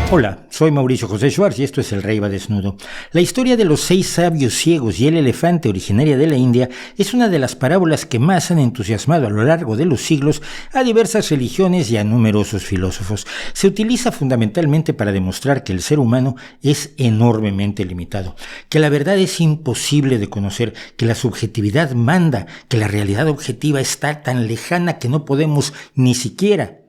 Hola, soy Mauricio José Schwartz y esto es El Rey va desnudo. La historia de los 6 sabios ciegos y el elefante, originaria de la India, es una de las parábolas que más han entusiasmado a lo largo de los siglos a diversas religiones y a numerosos filósofos. Se utiliza fundamentalmente para demostrar que el ser humano es enormemente limitado, que la verdad es imposible de conocer, que la subjetividad manda, que la realidad objetiva está tan lejana que no podemos ni siquiera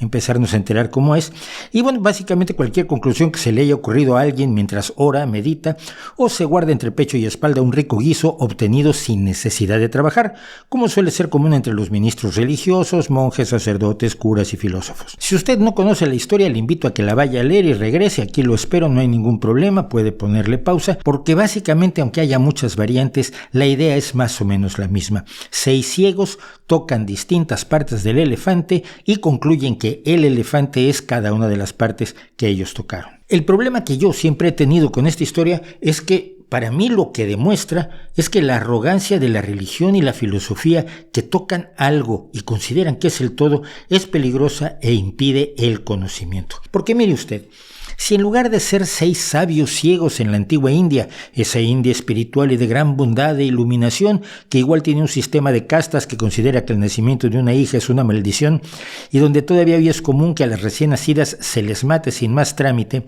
empezarnos a enterar cómo es. Y bueno, básicamente cualquier conclusión que se le haya ocurrido a alguien mientras ora, medita o se guarda entre pecho y espalda un rico guiso obtenido sin necesidad de trabajar, como suele ser común entre los ministros religiosos, monjes, sacerdotes, curas y filósofos. Si usted no conoce la historia, le invito a que la vaya a leer y regrese. Aquí lo espero, no hay ningún problema, puede ponerle pausa, porque básicamente, aunque haya muchas variantes, la idea es más o menos la misma. 6 ciegos tocan distintas partes del elefante y concluyen que el elefante es cada una de las partes que ellos tocaron. El problema que yo siempre he tenido con esta historia es que para mí lo que demuestra es que la arrogancia de la religión y la filosofía que tocan algo y consideran que es el todo es peligrosa e impide el conocimiento. Porque mire usted, si en lugar de ser 6 sabios ciegos en la antigua India, esa India espiritual y de gran bondad e iluminación, que igual tiene un sistema de castas que considera que el nacimiento de una hija es una maldición, y donde todavía hoy es común que a las recién nacidas se les mate sin más trámite,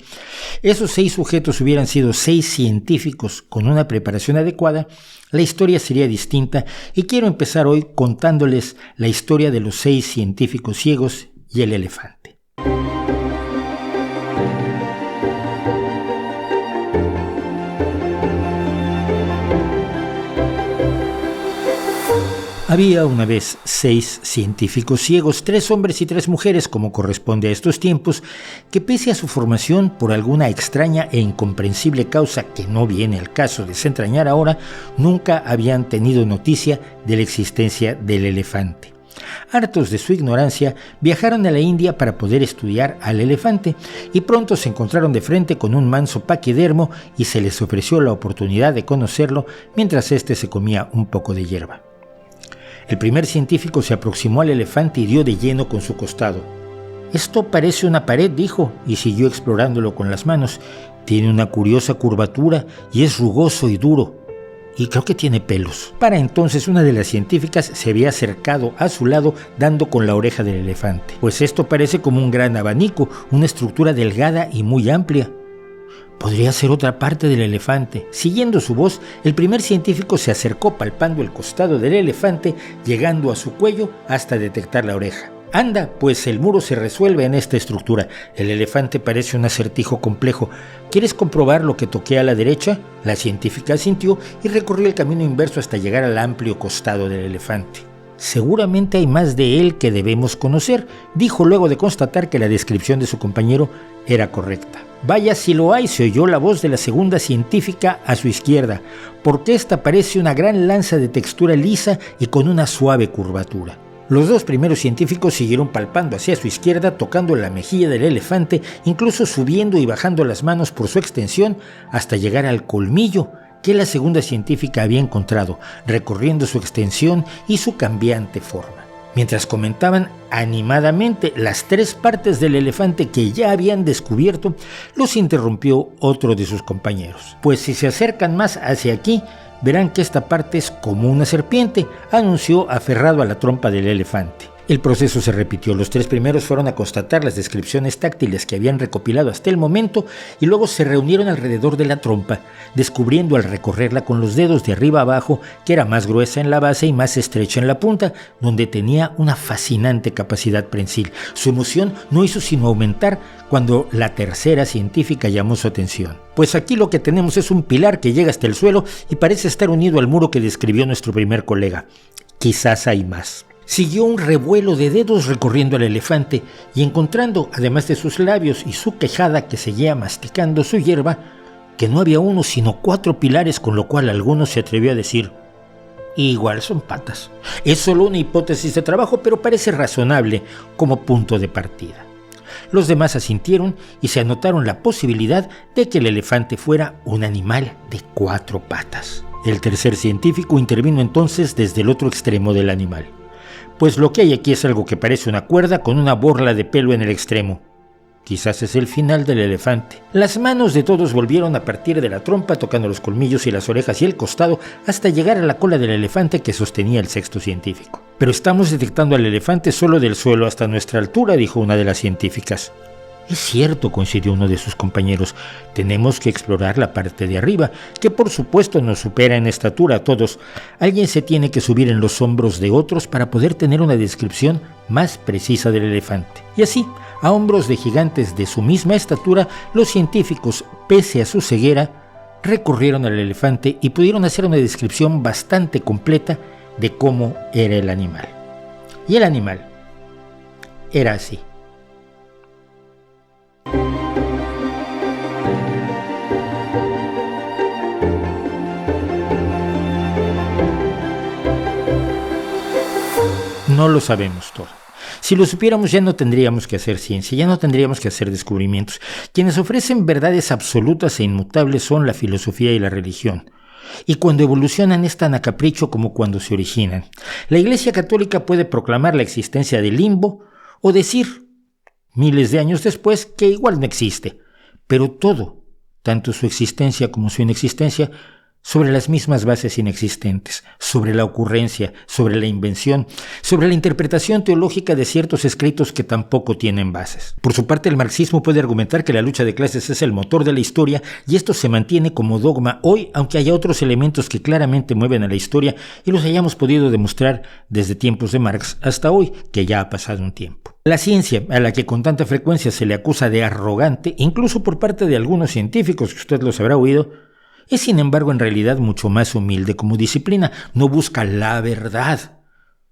esos 6 sujetos hubieran sido 6 científicos con una preparación adecuada, la historia sería distinta, y quiero empezar hoy contándoles la historia de los 6 científicos ciegos y el elefante. Había una vez 6 científicos ciegos, 3 hombres y 3 mujeres, como corresponde a estos tiempos, que pese a su formación, por alguna extraña e incomprensible causa que no viene al caso desentrañar ahora, nunca habían tenido noticia de la existencia del elefante. Hartos de su ignorancia, viajaron a la India para poder estudiar al elefante y pronto se encontraron de frente con un manso paquidermo y se les ofreció la oportunidad de conocerlo mientras éste se comía un poco de hierba. El primer científico se aproximó al elefante y dio de lleno con su costado. «Esto parece una pared», dijo, y siguió explorándolo con las manos. «Tiene una curiosa curvatura y es rugoso y duro. Y creo que tiene pelos». Para entonces una de las científicas se había acercado a su lado dando con la oreja del elefante. «Pues esto parece como un gran abanico, una estructura delgada y muy amplia». «Podría ser otra parte del elefante». Siguiendo su voz, el primer científico se acercó palpando el costado del elefante, llegando a su cuello hasta detectar la oreja. «Anda, pues el muro se resuelve en esta estructura. El elefante parece un acertijo complejo. ¿Quieres comprobar lo que toqué a la derecha?». La científica asintió y recorrió el camino inverso hasta llegar al amplio costado del elefante. «Seguramente hay más de él que debemos conocer», dijo luego de constatar que la descripción de su compañero era correcta. «Vaya si lo hay», se oyó la voz de la segunda científica a su izquierda, «porque esta parece una gran lanza de textura lisa y con una suave curvatura». Los 2 primeros científicos siguieron palpando hacia su izquierda, tocando la mejilla del elefante, incluso subiendo y bajando las manos por su extensión hasta llegar al colmillo que la segunda científica había encontrado, recorriendo su extensión y su cambiante forma. Mientras comentaban animadamente las 3 partes del elefante que ya habían descubierto, los interrumpió otro de sus compañeros. «Pues si se acercan más hacia aquí, verán que esta parte es como una serpiente», anunció aferrado a la trompa del elefante. El proceso se repitió. Los 3 primeros fueron a constatar las descripciones táctiles que habían recopilado hasta el momento y luego se reunieron alrededor de la trompa, descubriendo al recorrerla con los dedos de arriba abajo que era más gruesa en la base y más estrecha en la punta, donde tenía una fascinante capacidad prensil. Su emoción no hizo sino aumentar cuando la tercera científica llamó su atención. «Pues aquí lo que tenemos es un pilar que llega hasta el suelo y parece estar unido al muro que describió nuestro primer colega. Quizás hay más». Siguió un revuelo de dedos recorriendo al elefante y encontrando, además de sus labios y su quejada que seguía masticando su hierba, que no había uno sino 4 pilares, con lo cual alguno se atrevió a decir: «Igual son patas». Es solo una hipótesis de trabajo, pero parece razonable como punto de partida. Los demás asintieron y se anotaron la posibilidad de que el elefante fuera un animal de 4 patas. El tercer científico intervino entonces desde el otro extremo del animal. «Pues lo que hay aquí es algo que parece una cuerda con una borla de pelo en el extremo». Quizás es el final del elefante. Las manos de todos volvieron a partir de la trompa, tocando los colmillos y las orejas y el costado, hasta llegar a la cola del elefante que sostenía el sexto científico. Pero estamos detectando al elefante solo del suelo hasta nuestra altura, dijo una de las científicas. Es cierto, coincidió uno de sus compañeros, tenemos que explorar la parte de arriba, que por supuesto nos supera en estatura a todos. Alguien se tiene que subir en los hombros de otros para poder tener una descripción más precisa del elefante. Y así, a hombros de gigantes de su misma estatura, los científicos, pese a su ceguera, recurrieron al elefante y pudieron hacer una descripción bastante completa de cómo era el animal. Y el animal era así. No lo sabemos todo. Si lo supiéramos ya no tendríamos que hacer ciencia, ya no tendríamos que hacer descubrimientos. Quienes ofrecen verdades absolutas e inmutables son la filosofía y la religión. Y cuando evolucionan es tan a capricho como cuando se originan. La Iglesia Católica puede proclamar la existencia del limbo o decir, miles de años después, que igual no existe. Pero todo, tanto su existencia como su inexistencia, sobre las mismas bases inexistentes, sobre la ocurrencia, sobre la invención, sobre la interpretación teológica de ciertos escritos que tampoco tienen bases. Por su parte, el marxismo puede argumentar que la lucha de clases es el motor de la historia y esto se mantiene como dogma hoy, aunque haya otros elementos que claramente mueven a la historia y los hayamos podido demostrar desde tiempos de Marx hasta hoy, que ya ha pasado un tiempo. La ciencia, a la que con tanta frecuencia se le acusa de arrogante, incluso por parte de algunos científicos que usted los habrá oído, es sin embargo en realidad mucho más humilde como disciplina. No busca la verdad,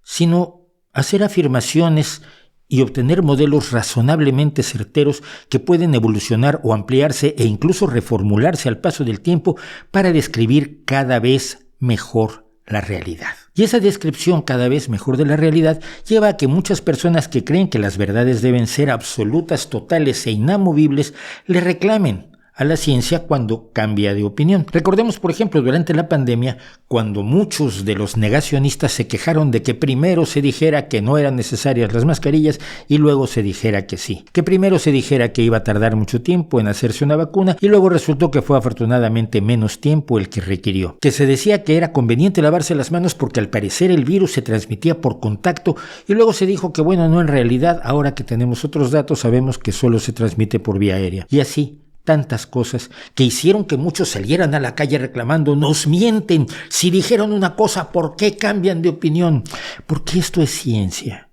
sino hacer afirmaciones y obtener modelos razonablemente certeros que pueden evolucionar o ampliarse e incluso reformularse al paso del tiempo para describir cada vez mejor la realidad. Y esa descripción cada vez mejor de la realidad lleva a que muchas personas que creen que las verdades deben ser absolutas, totales e inamovibles, le reclamen a la ciencia cuando cambia de opinión. Recordemos, por ejemplo, durante la pandemia, cuando muchos de los negacionistas se quejaron de que primero se dijera que no eran necesarias las mascarillas y luego se dijera que sí. Que primero se dijera que iba a tardar mucho tiempo en hacerse una vacuna y luego resultó que fue afortunadamente menos tiempo el que requirió. Que se decía que era conveniente lavarse las manos porque al parecer el virus se transmitía por contacto y luego se dijo que bueno, no, en realidad, ahora que tenemos otros datos, sabemos que solo se transmite por vía aérea. Y así, tantas cosas que hicieron que muchos salieran a la calle reclamando, nos mienten, si dijeron una cosa, ¿por qué cambian de opinión? Porque esto es ciencia,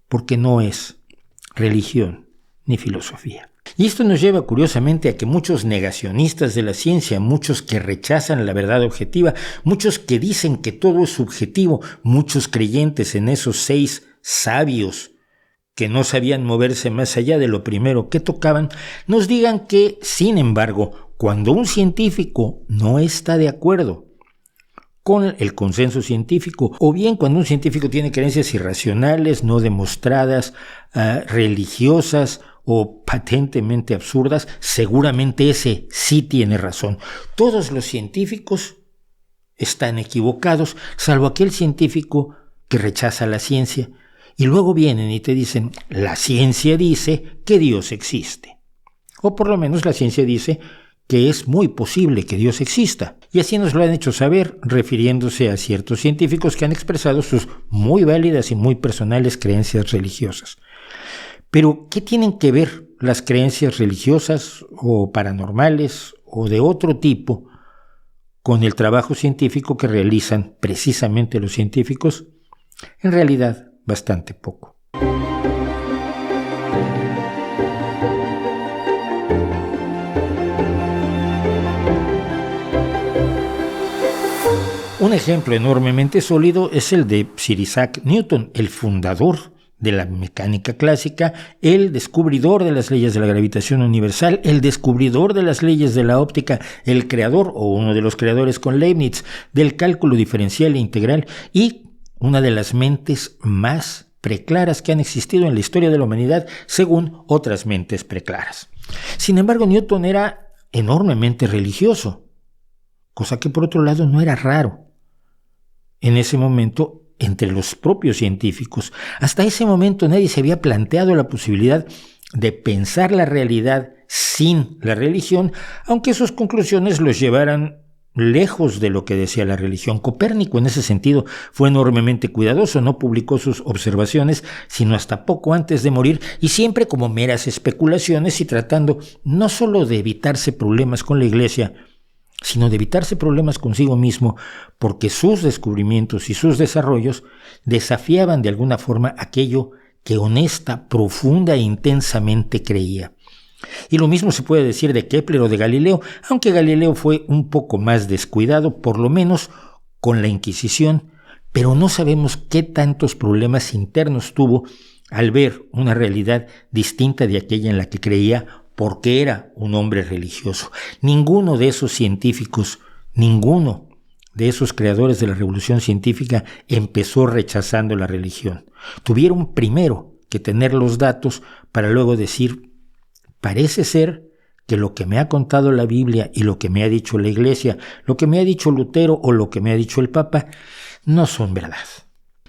porque no es religión ni filosofía. Y esto nos lleva curiosamente a que muchos negacionistas de la ciencia, muchos que rechazan la verdad objetiva, muchos que dicen que todo es subjetivo, muchos creyentes en esos 6 sabios que no sabían moverse más allá de lo primero que tocaban, nos digan que, sin embargo, cuando un científico no está de acuerdo con el consenso científico, o bien cuando un científico tiene creencias irracionales, no demostradas, religiosas o patentemente absurdas, seguramente ese sí tiene razón. Todos los científicos están equivocados, salvo aquel científico que rechaza la ciencia. Y luego vienen y te dicen, la ciencia dice que Dios existe. O por lo menos la ciencia dice que es muy posible que Dios exista. Y así nos lo han hecho saber, refiriéndose a ciertos científicos que han expresado sus muy válidas y muy personales creencias religiosas. Pero, ¿qué tienen que ver las creencias religiosas o paranormales o de otro tipo con el trabajo científico que realizan precisamente los científicos? En realidad, bastante poco. Un ejemplo enormemente sólido es el de Sir Isaac Newton, el fundador de la mecánica clásica, el descubridor de las leyes de la gravitación universal, el descubridor de las leyes de la óptica, el creador o uno de los creadores con Leibniz del cálculo diferencial e integral y una de las mentes más preclaras que han existido en la historia de la humanidad, según otras mentes preclaras. Sin embargo, Newton era enormemente religioso, cosa que por otro lado no era raro. En ese momento, entre los propios científicos, hasta ese momento nadie se había planteado la posibilidad de pensar la realidad sin la religión, aunque sus conclusiones los llevaran lejos de lo que decía la religión. Copérnico, en ese sentido, fue enormemente cuidadoso, no publicó sus observaciones sino hasta poco antes de morir, y siempre como meras especulaciones y tratando no solo de evitarse problemas con la Iglesia, sino de evitarse problemas consigo mismo, porque sus descubrimientos y sus desarrollos desafiaban de alguna forma aquello que honesta, profunda e intensamente creía. Y lo mismo se puede decir de Kepler o de Galileo, aunque Galileo fue un poco más descuidado, por lo menos con la Inquisición, pero no sabemos qué tantos problemas internos tuvo al ver una realidad distinta de aquella en la que creía, porque era un hombre religioso. Ninguno de esos científicos, ninguno de esos creadores de la revolución científica empezó rechazando la religión. Tuvieron primero que tener los datos para luego decir: parece ser que lo que me ha contado la Biblia y lo que me ha dicho la Iglesia, lo que me ha dicho Lutero o lo que me ha dicho el Papa, no son verdad.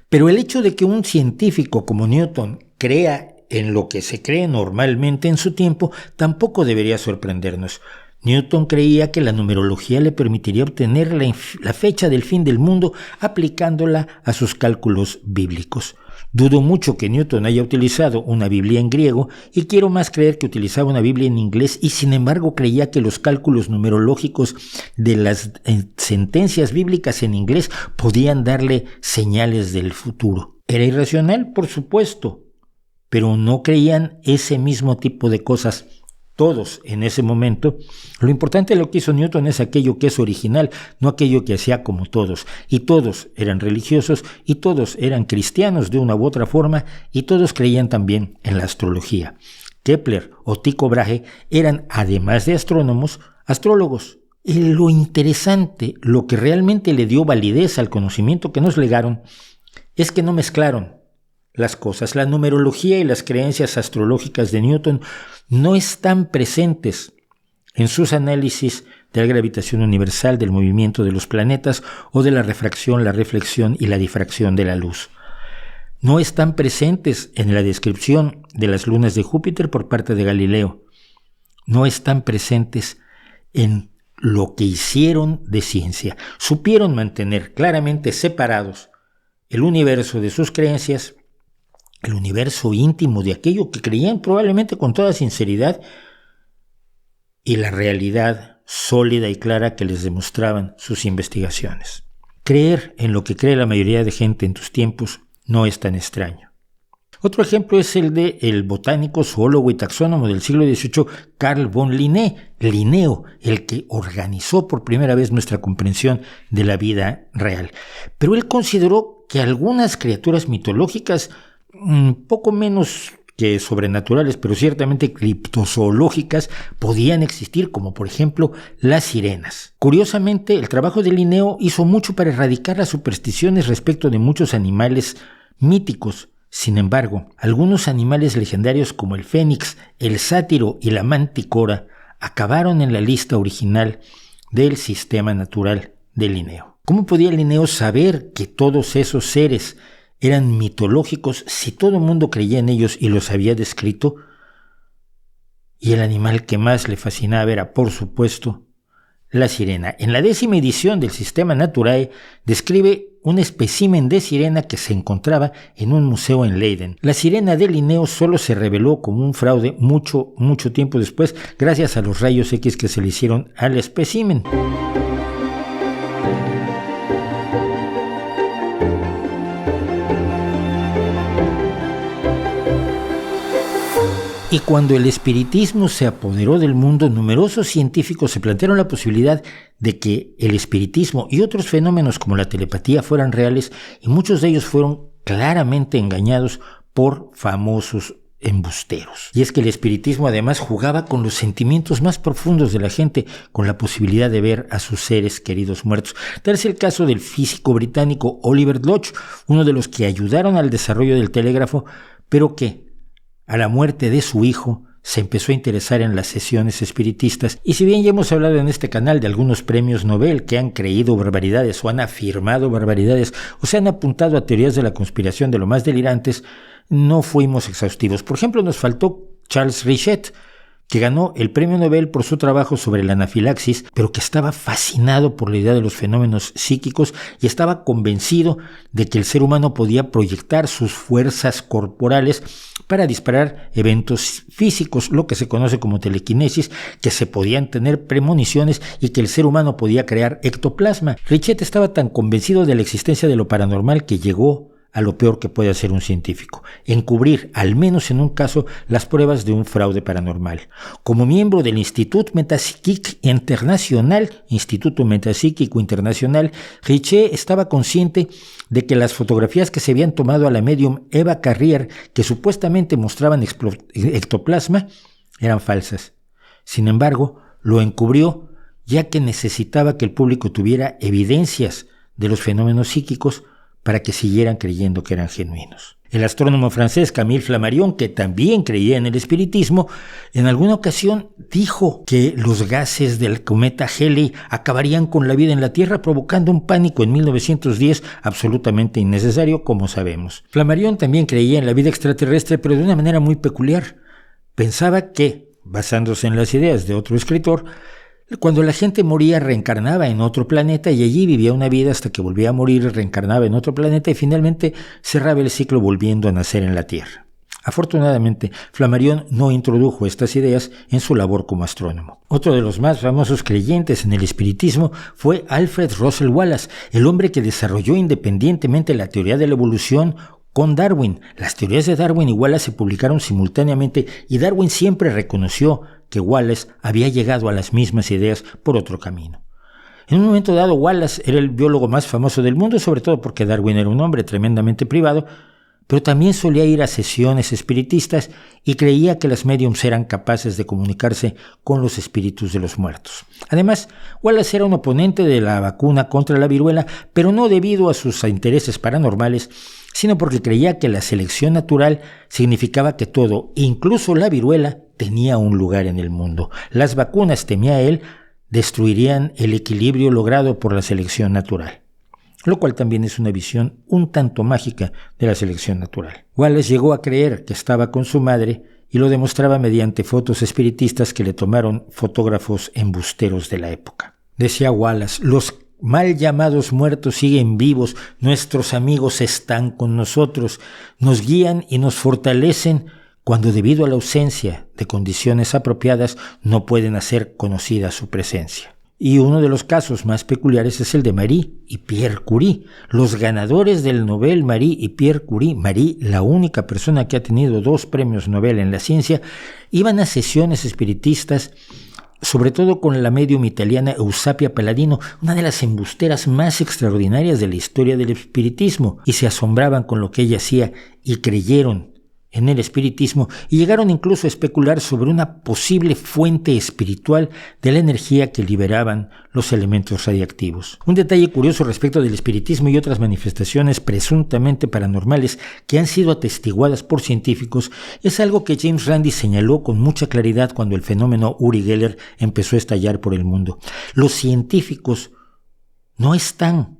Pero el hecho de que un científico como Newton crea en lo que se cree normalmente en su tiempo tampoco debería sorprendernos. Newton creía que la numerología le permitiría obtener la fecha del fin del mundo aplicándola a sus cálculos bíblicos. Dudo mucho que Newton haya utilizado una Biblia en griego y quiero más creer que utilizaba una Biblia en inglés y sin embargo creía que los cálculos numerológicos de las sentencias bíblicas en inglés podían darle señales del futuro. ¿Era irracional? Por supuesto, pero no creían ese mismo tipo de cosas todos en ese momento. Lo importante de lo que hizo Newton es aquello que es original, no aquello que hacía como todos. Y todos eran religiosos, y todos eran cristianos de una u otra forma, y todos creían también en la astrología. Kepler o Tycho Brahe eran, además de astrónomos, astrólogos. Y lo interesante, lo que realmente le dio validez al conocimiento que nos legaron, es que no mezclaron las cosas. La numerología y las creencias astrológicas de Newton no están presentes en sus análisis de la gravitación universal, del movimiento de los planetas o de la refracción, la reflexión y la difracción de la luz. No están presentes en la descripción de las lunas de Júpiter por parte de Galileo. No están presentes en lo que hicieron de ciencia. Supieron mantener claramente separados el universo de sus creencias, el universo íntimo de aquello que creían probablemente con toda sinceridad, y la realidad sólida y clara que les demostraban sus investigaciones. Creer en lo que cree la mayoría de gente en tus tiempos no es tan extraño. Otro ejemplo es el de el botánico, zoólogo y taxónomo del siglo XVIII, Carl von Linneo, el que organizó por primera vez nuestra comprensión de la vida real. Pero él consideró que algunas criaturas mitológicas, poco menos que sobrenaturales, pero ciertamente criptozoológicas, podían existir, como por ejemplo las sirenas. Curiosamente, el trabajo de Linneo hizo mucho para erradicar las supersticiones respecto de muchos animales míticos. Sin embargo, algunos animales legendarios como el fénix, el sátiro y la manticora acabaron en la lista original del sistema natural de Linneo. ¿Cómo podía Linneo saber que todos esos seres eran mitológicos si todo el mundo creía en ellos y los había descrito? Y el animal que más le fascinaba era, por supuesto, la sirena. En la 10ª edición del Systema Naturae describe un espécimen de sirena que se encontraba en un museo en Leiden. La sirena de Linneo solo se reveló como un fraude mucho tiempo después, gracias a los rayos X que se le hicieron al espécimen. Y cuando el espiritismo se apoderó del mundo, numerosos científicos se plantearon la posibilidad de que el espiritismo y otros fenómenos como la telepatía fueran reales, y muchos de ellos fueron claramente engañados por famosos embusteros. Y es que el espiritismo además jugaba con los sentimientos más profundos de la gente, con la posibilidad de ver a sus seres queridos muertos. Tal es el caso del físico británico Oliver Lodge, uno de los que ayudaron al desarrollo del telégrafo, pero que a la muerte de su hijo se empezó a interesar en las sesiones espiritistas. Y si bien ya hemos hablado en este canal de algunos premios Nobel que han creído barbaridades o han afirmado barbaridades o se han apuntado a teorías de la conspiración de lo más delirantes, no fuimos exhaustivos. Por ejemplo, nos faltó Charles Richet, que ganó el premio Nobel por su trabajo sobre la anafilaxis, pero que estaba fascinado por la idea de los fenómenos psíquicos y estaba convencido de que el ser humano podía proyectar sus fuerzas corporales para disparar eventos físicos, lo que se conoce como telequinesis, que se podían tener premoniciones y que el ser humano podía crear ectoplasma. Richet estaba tan convencido de la existencia de lo paranormal que llegó a lo peor que puede hacer un científico: encubrir, al menos en un caso, las pruebas de un fraude paranormal. Como miembro del Instituto Metapsíquico Internacional, Richet estaba consciente de que las fotografías que se habían tomado a la medium Eva Carrier, que supuestamente mostraban ectoplasma, eran falsas. Sin embargo, lo encubrió, ya que necesitaba que el público tuviera evidencias de los fenómenos psíquicos para que siguieran creyendo que eran genuinos. El astrónomo francés Camille Flammarion, que también creía en el espiritismo, en alguna ocasión dijo que los gases del cometa Halley acabarían con la vida en la Tierra, provocando un pánico en 1910 absolutamente innecesario, como sabemos. Flammarion también creía en la vida extraterrestre, pero de una manera muy peculiar. Pensaba que, basándose en las ideas de otro escritor, cuando la gente moría reencarnaba en otro planeta y allí vivía una vida hasta que volvía a morir, reencarnaba en otro planeta y finalmente cerraba el ciclo volviendo a nacer en la Tierra. Afortunadamente, Flammarion no introdujo estas ideas en su labor como astrónomo. Otro de los más famosos creyentes en el espiritismo fue Alfred Russel Wallace, el hombre que desarrolló independientemente la teoría de la evolución con Darwin. Las teorías de Darwin y Wallace se publicaron simultáneamente y Darwin siempre reconoció que Wallace había llegado a las mismas ideas por otro camino. En un momento dado, Wallace era el biólogo más famoso del mundo, sobre todo porque Darwin era un hombre tremendamente privado, pero también solía ir a sesiones espiritistas y creía que las médiums eran capaces de comunicarse con los espíritus de los muertos. Además, Wallace era un oponente de la vacuna contra la viruela, pero no debido a sus intereses paranormales, sino porque creía que la selección natural significaba que todo, incluso la viruela, tenía un lugar en el mundo. Las vacunas, temía él, destruirían el equilibrio logrado por la selección natural, lo cual también es una visión un tanto mágica de la selección natural. Wallace llegó a creer que estaba con su madre y lo demostraba mediante fotos espiritistas que le tomaron fotógrafos embusteros de la época. Decía Wallace: los mal llamados muertos siguen vivos, nuestros amigos están con nosotros, nos guían y nos fortalecen cuando debido a la ausencia de condiciones apropiadas no pueden hacer conocida su presencia. Y uno de los casos más peculiares es el de Marie y Pierre Curie, los ganadores del Nobel Marie y Pierre Curie. Marie, la única persona que ha tenido 2 premios Nobel en la ciencia, iban a sesiones espiritistas, sobre todo con la medium italiana Eusapia Palladino, una de las embusteras más extraordinarias de la historia del espiritismo, y se asombraban con lo que ella hacía y creyeron en el espiritismo y llegaron incluso a especular sobre una posible fuente espiritual de la energía que liberaban los elementos radiactivos. Un detalle curioso respecto del espiritismo y otras manifestaciones presuntamente paranormales que han sido atestiguadas por científicos es algo que James Randi señaló con mucha claridad cuando el fenómeno Uri Geller empezó a estallar por el mundo. Los científicos no están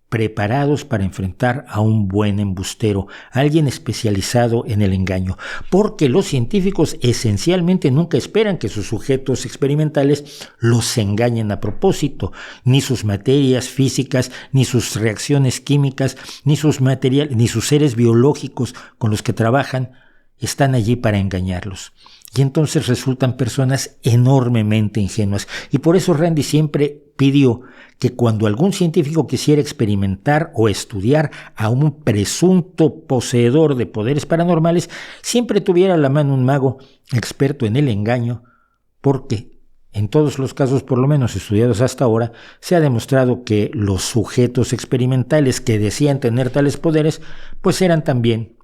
preparados para enfrentar a un buen embustero, alguien especializado en el engaño, porque los científicos esencialmente nunca esperan que sus sujetos experimentales los engañen a propósito, ni sus materias físicas, ni sus reacciones químicas, ni sus seres biológicos con los que trabajan están allí para engañarlos. Y entonces resultan personas enormemente ingenuas. Y por eso Randi siempre pidió que cuando algún científico quisiera experimentar o estudiar a un presunto poseedor de poderes paranormales, siempre tuviera a la mano un mago experto en el engaño, porque en todos los casos, por lo menos estudiados hasta ahora, se ha demostrado que los sujetos experimentales que decían tener tales poderes, pues eran también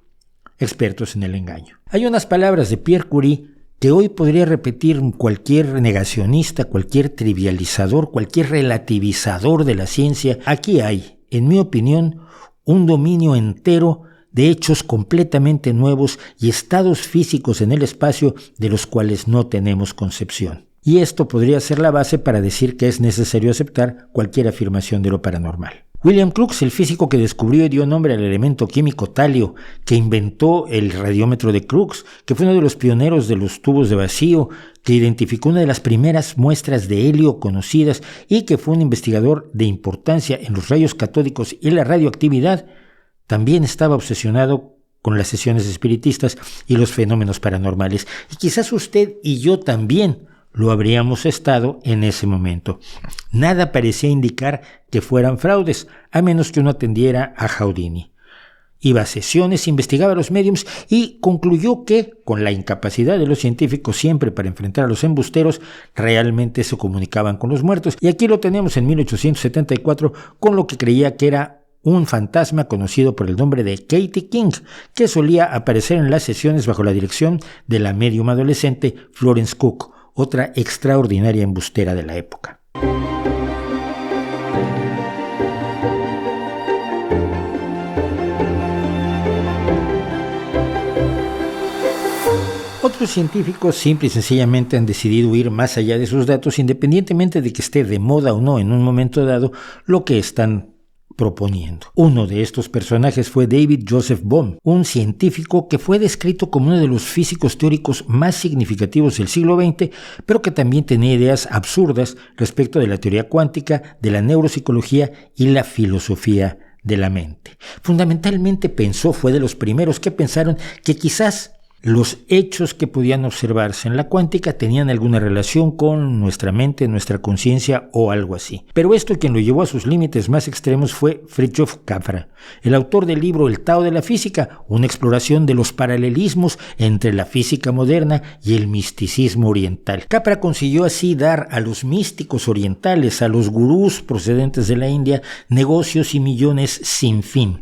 expertos en el engaño. Hay unas palabras de Pierre Curie que hoy podría repetir cualquier negacionista, cualquier trivializador, cualquier relativizador de la ciencia. Aquí hay, en mi opinión, un dominio entero de hechos completamente nuevos y estados físicos en el espacio de los cuales no tenemos concepción. Y esto podría ser la base para decir que es necesario aceptar cualquier afirmación de lo paranormal. William Crookes, el físico que descubrió y dio nombre al elemento químico talio, que inventó el radiómetro de Crookes, que fue uno de los pioneros de los tubos de vacío, que identificó una de las primeras muestras de helio conocidas y que fue un investigador de importancia en los rayos catódicos y la radioactividad, también estaba obsesionado con las sesiones espiritistas y los fenómenos paranormales. Y quizás usted y yo también lo habríamos estado en ese momento. Nada parecía indicar que fueran fraudes, a menos que uno atendiera a Houdini. Iba a sesiones, investigaba a los médiums y concluyó que, con la incapacidad de los científicos siempre para enfrentar a los embusteros, realmente se comunicaban con los muertos. Y aquí lo tenemos en 1874 con lo que creía que era un fantasma conocido por el nombre de Katie King, que solía aparecer en las sesiones bajo la dirección de la médium adolescente Florence Cook, otra extraordinaria embustera de la época. Otros científicos simple y sencillamente han decidido ir más allá de sus datos, independientemente de que esté de moda o no en un momento dado lo que están proponiendo. Uno de estos personajes fue David Joseph Bohm, un científico que fue descrito como uno de los físicos teóricos más significativos del siglo XX, pero que también tenía ideas absurdas respecto de la teoría cuántica, de la neuropsicología y la filosofía de la mente. Fundamentalmente fue de los primeros que pensaron que quizás los hechos que podían observarse en la cuántica tenían alguna relación con nuestra mente, nuestra conciencia o algo así. Pero esto quien lo llevó a sus límites más extremos fue Fritjof Capra, el autor del libro El Tao de la Física, una exploración de los paralelismos entre la física moderna y el misticismo oriental. Capra consiguió así dar a los místicos orientales, a los gurús procedentes de la India, negocios y millones sin fin.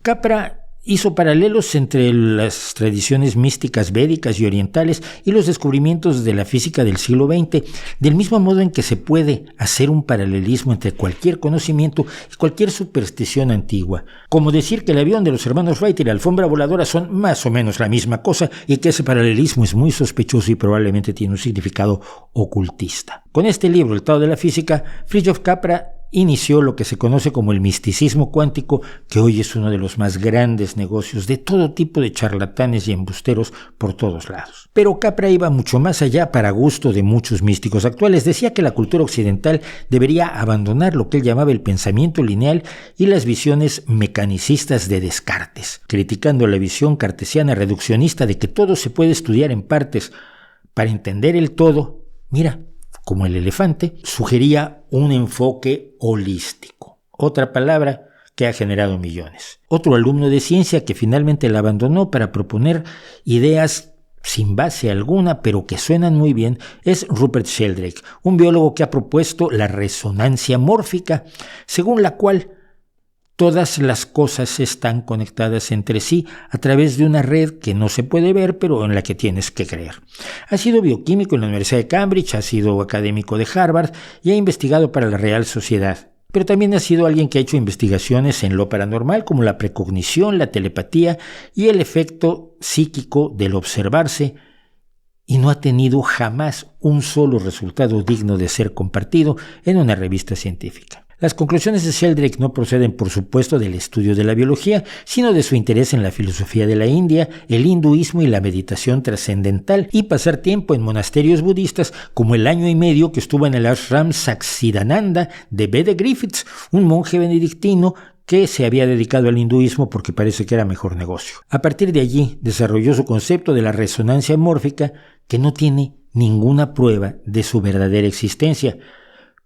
Capra hizo paralelos entre las tradiciones místicas védicas y orientales y los descubrimientos de la física del siglo XX, del mismo modo en que se puede hacer un paralelismo entre cualquier conocimiento y cualquier superstición antigua. Como decir que el avión de los hermanos Wright y la alfombra voladora son más o menos la misma cosa y que ese paralelismo es muy sospechoso y probablemente tiene un significado ocultista. Con este libro, El Tao de la Física, Fritjof Capra inició lo que se conoce como el misticismo cuántico, que hoy es uno de los más grandes negocios de todo tipo de charlatanes y embusteros por todos lados. Pero Capra iba mucho más allá para gusto de muchos místicos actuales. Decía que la cultura occidental debería abandonar lo que él llamaba el pensamiento lineal y las visiones mecanicistas de Descartes, criticando la visión cartesiana reduccionista de que todo se puede estudiar en partes. Para entender el todo, mira, como el elefante, sugería un enfoque holístico, otra palabra que ha generado millones. Otro alumno de ciencia que finalmente la abandonó para proponer ideas sin base alguna, pero que suenan muy bien, es Rupert Sheldrake, un biólogo que ha propuesto la resonancia mórfica, según la cual todas las cosas están conectadas entre sí a través de una red que no se puede ver, pero en la que tienes que creer. Ha sido bioquímico en la Universidad de Cambridge, ha sido académico de Harvard y ha investigado para la Real Sociedad. Pero también ha sido alguien que ha hecho investigaciones en lo paranormal, como la precognición, la telepatía y el efecto psíquico del observarse, y no ha tenido jamás un solo resultado digno de ser compartido en una revista científica. Las conclusiones de Sheldrake no proceden, por supuesto, del estudio de la biología, sino de su interés en la filosofía de la India, el hinduismo y la meditación trascendental, y pasar tiempo en monasterios budistas, como el año y medio que estuvo en el ashram Saksidananda de Bede Griffiths, un monje benedictino que se había dedicado al hinduismo porque parece que era mejor negocio. A partir de allí desarrolló su concepto de la resonancia mórfica, que no tiene ninguna prueba de su verdadera existencia,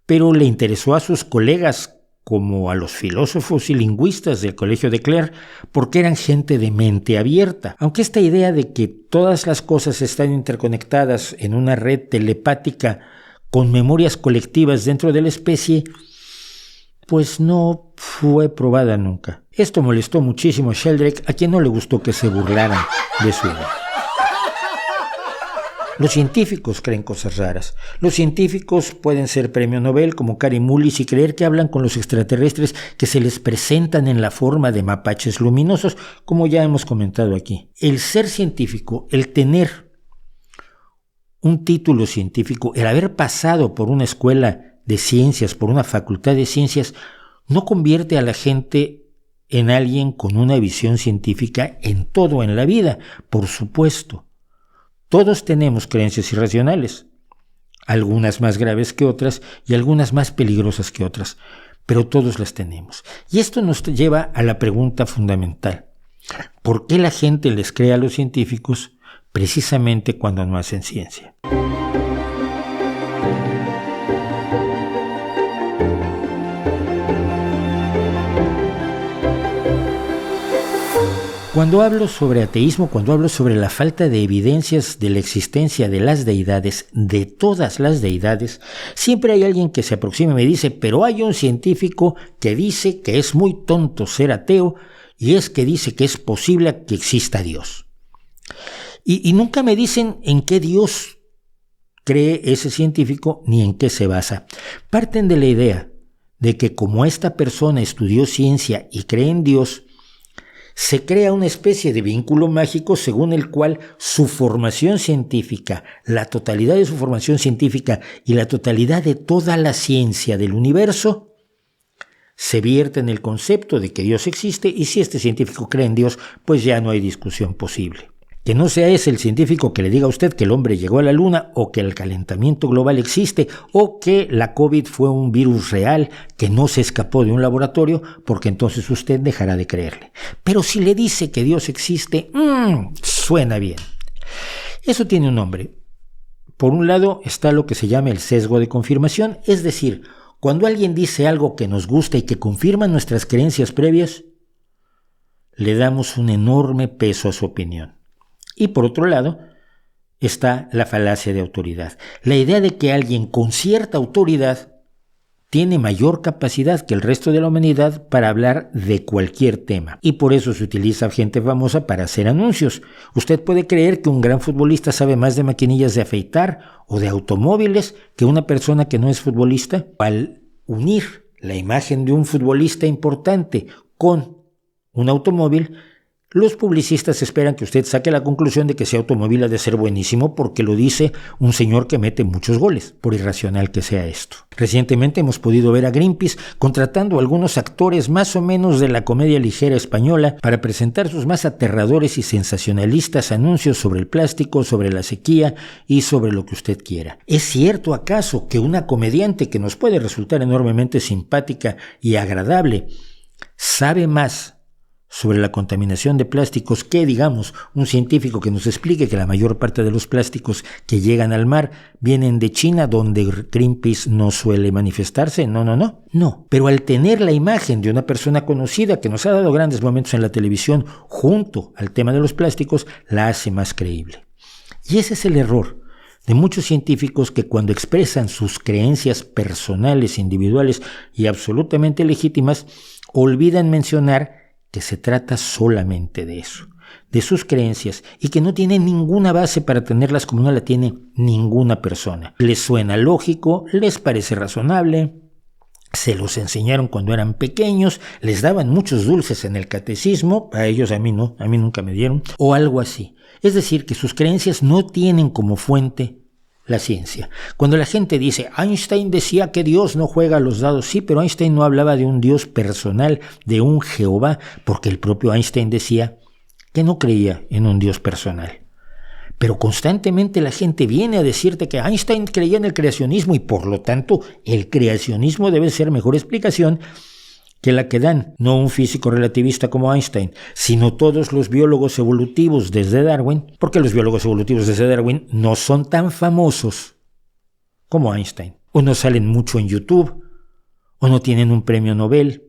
pero le interesó a sus colegas como a los filósofos y lingüistas del Colegio de Clare porque eran gente de mente abierta. Aunque esta idea de que todas las cosas están interconectadas en una red telepática con memorias colectivas dentro de la especie, pues no fue probada nunca. Esto molestó muchísimo a Sheldrake, a quien no le gustó que se burlaran de su idea. Los científicos creen cosas raras. Los científicos pueden ser premio Nobel como Kary Mullis y creer que hablan con los extraterrestres que se les presentan en la forma de mapaches luminosos, como ya hemos comentado aquí. El ser científico, el tener un título científico, el haber pasado por una escuela de ciencias, por una facultad de ciencias, no convierte a la gente en alguien con una visión científica en todo en la vida, por supuesto. Todos tenemos creencias irracionales, algunas más graves que otras y algunas más peligrosas que otras, pero todos las tenemos. Y esto nos lleva a la pregunta fundamental: ¿por qué la gente les cree a los científicos precisamente cuando no hacen ciencia? Cuando hablo sobre ateísmo, cuando hablo sobre la falta de evidencias de la existencia de las deidades, de todas las deidades, siempre hay alguien que se aproxima y me dice: pero hay un científico que dice que es muy tonto ser ateo y es que dice que es posible que exista Dios. Y nunca me dicen en qué Dios cree ese científico ni en qué se basa. Parten de la idea de que como esta persona estudió ciencia y cree en Dios, se crea una especie de vínculo mágico según el cual su formación científica, la totalidad de su formación científica y la totalidad de toda la ciencia del universo se vierte en el concepto de que Dios existe, y si este científico cree en Dios, pues ya no hay discusión posible. Que no sea ese el científico que le diga a usted que el hombre llegó a la luna, o que el calentamiento global existe, o que la COVID fue un virus real que no se escapó de un laboratorio, porque entonces usted dejará de creerle. Pero si le dice que Dios existe, suena bien. Eso tiene un nombre. Por un lado está lo que se llama el sesgo de confirmación, es decir, cuando alguien dice algo que nos gusta y que confirma nuestras creencias previas, le damos un enorme peso a su opinión. Y por otro lado está la falacia de autoridad, la idea de que alguien con cierta autoridad tiene mayor capacidad que el resto de la humanidad para hablar de cualquier tema, y por eso se utiliza gente famosa para hacer anuncios. Usted puede creer que un gran futbolista sabe más de maquinillas de afeitar o de automóviles que una persona que no es futbolista. Al unir la imagen de un futbolista importante con un automóvil, los publicistas esperan que usted saque la conclusión de que ese automóvil ha de ser buenísimo porque lo dice un señor que mete muchos goles, por irracional que sea esto. Recientemente hemos podido ver a Greenpeace contratando a algunos actores más o menos de la comedia ligera española para presentar sus más aterradores y sensacionalistas anuncios sobre el plástico, sobre la sequía y sobre lo que usted quiera. ¿Es cierto acaso que una comediante que nos puede resultar enormemente simpática y agradable sabe más sobre la contaminación de plásticos que, digamos, un científico que nos explique que la mayor parte de los plásticos que llegan al mar vienen de China, donde Greenpeace no suele manifestarse? No. Pero al tener la imagen de una persona conocida que nos ha dado grandes momentos en la televisión junto al tema de los plásticos, la hace más creíble. Y ese es el error de muchos científicos, que cuando expresan sus creencias personales, individuales y absolutamente legítimas, olvidan mencionar que se trata solamente de eso, de sus creencias, y que no tienen ninguna base para tenerlas como no la tiene ninguna persona. Les suena lógico, les parece razonable, se los enseñaron cuando eran pequeños, les daban muchos dulces en el catecismo, a ellos, a mí no, a mí nunca me dieron, o algo así. Es decir, que sus creencias no tienen como fuente la ciencia. Cuando la gente dice: Einstein decía que Dios no juega a los dados, sí, pero Einstein no hablaba de un Dios personal, de un Jehová, porque el propio Einstein decía que no creía en un Dios personal. Pero constantemente la gente viene a decirte que Einstein creía en el creacionismo y por lo tanto el creacionismo debe ser mejor explicación que la que dan no un físico relativista como Einstein, sino todos los biólogos evolutivos desde Darwin, porque los biólogos evolutivos desde Darwin no son tan famosos como Einstein, o no salen mucho en YouTube, o no tienen un premio Nobel,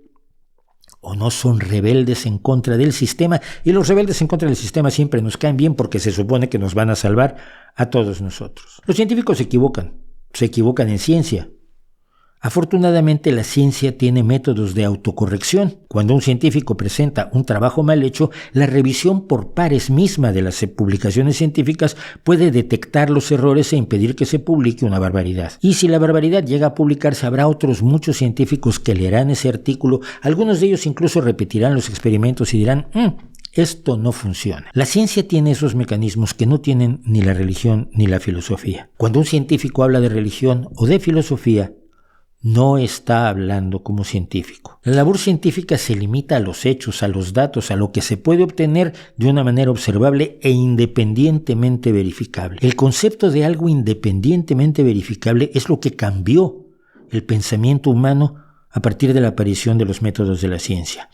o no son rebeldes en contra del sistema, y los rebeldes en contra del sistema siempre nos caen bien porque se supone que nos van a salvar a todos nosotros. Los científicos se equivocan en ciencia. Afortunadamente, la ciencia tiene métodos de autocorrección. Cuando un científico presenta un trabajo mal hecho, la revisión por pares misma de las publicaciones científicas puede detectar los errores e impedir que se publique una barbaridad. Y si la barbaridad llega a publicarse, habrá otros muchos científicos que leerán ese artículo, algunos de ellos incluso repetirán los experimentos y dirán: esto no funciona. La ciencia tiene esos mecanismos que no tienen ni la religión ni la filosofía. Cuando un científico habla de religión o de filosofía, no está hablando como científico. La labor científica se limita a los hechos, a los datos, a lo que se puede obtener de una manera observable e independientemente verificable. El concepto de algo independientemente verificable es lo que cambió el pensamiento humano a partir de la aparición de los métodos de la ciencia.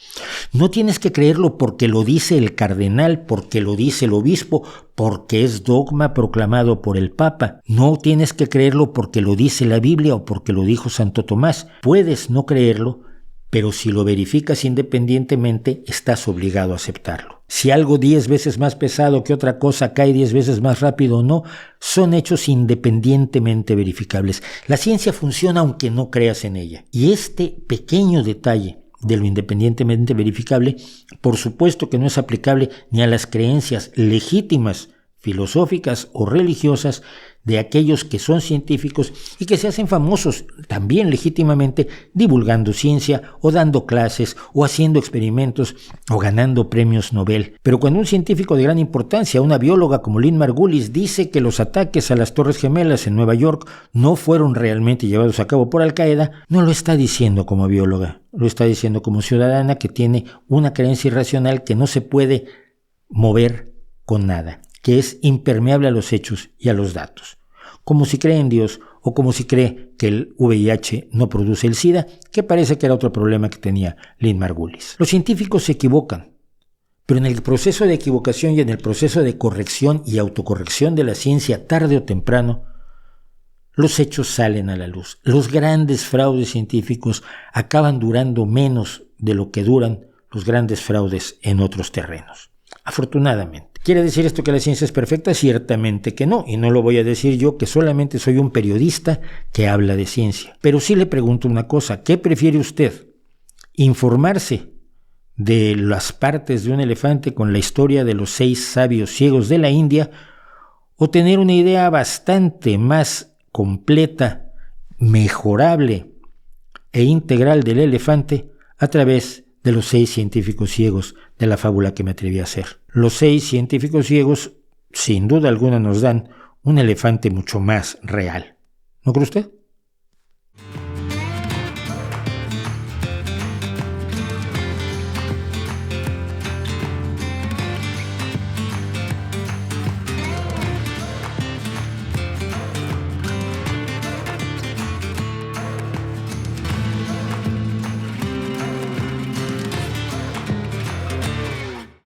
No tienes que creerlo porque lo dice el cardenal, porque lo dice el obispo, porque es dogma proclamado por el Papa. No tienes que creerlo porque lo dice la Biblia o porque lo dijo Santo Tomás. Puedes no creerlo, pero si lo verificas independientemente, estás obligado a aceptarlo. Si algo 10 veces más pesado que otra cosa cae 10 veces más rápido o no, son hechos independientemente verificables. La ciencia funciona aunque no creas en ella. Y este pequeño detalle de lo independientemente verificable, por supuesto que no es aplicable ni a las creencias legítimas, filosóficas o religiosas de aquellos que son científicos y que se hacen famosos también legítimamente divulgando ciencia o dando clases o haciendo experimentos o ganando premios Nobel. Pero cuando un científico de gran importancia, una bióloga como Lynn Margulis, dice que los ataques a las Torres Gemelas en Nueva York no fueron realmente llevados a cabo por Al-Qaeda, no lo está diciendo como bióloga, lo está diciendo como ciudadana que tiene una creencia irracional que no se puede mover con nada, que es impermeable a los hechos y a los datos. Como si cree en Dios o como si cree que el VIH no produce el SIDA, que parece que era otro problema que tenía Lynn Margulis. Los científicos se equivocan, pero en el proceso de equivocación y en el proceso de corrección y autocorrección de la ciencia, tarde o temprano, los hechos salen a la luz. Los grandes fraudes científicos acaban durando menos de lo que duran los grandes fraudes en otros terrenos. Afortunadamente. ¿Quiere decir esto que la ciencia es perfecta? Ciertamente que no, y no lo voy a decir yo, que solamente soy un periodista que habla de ciencia. Pero sí le pregunto una cosa, ¿qué prefiere usted? ¿Informarse de las partes de un elefante con la historia de los 6 sabios ciegos de la India o tener una idea bastante más completa, mejorable e integral del elefante a través de los 6 científicos ciegos de la fábula que me atreví a hacer? Los 6 científicos ciegos, sin duda alguna, nos dan un elefante mucho más real. ¿No cree usted?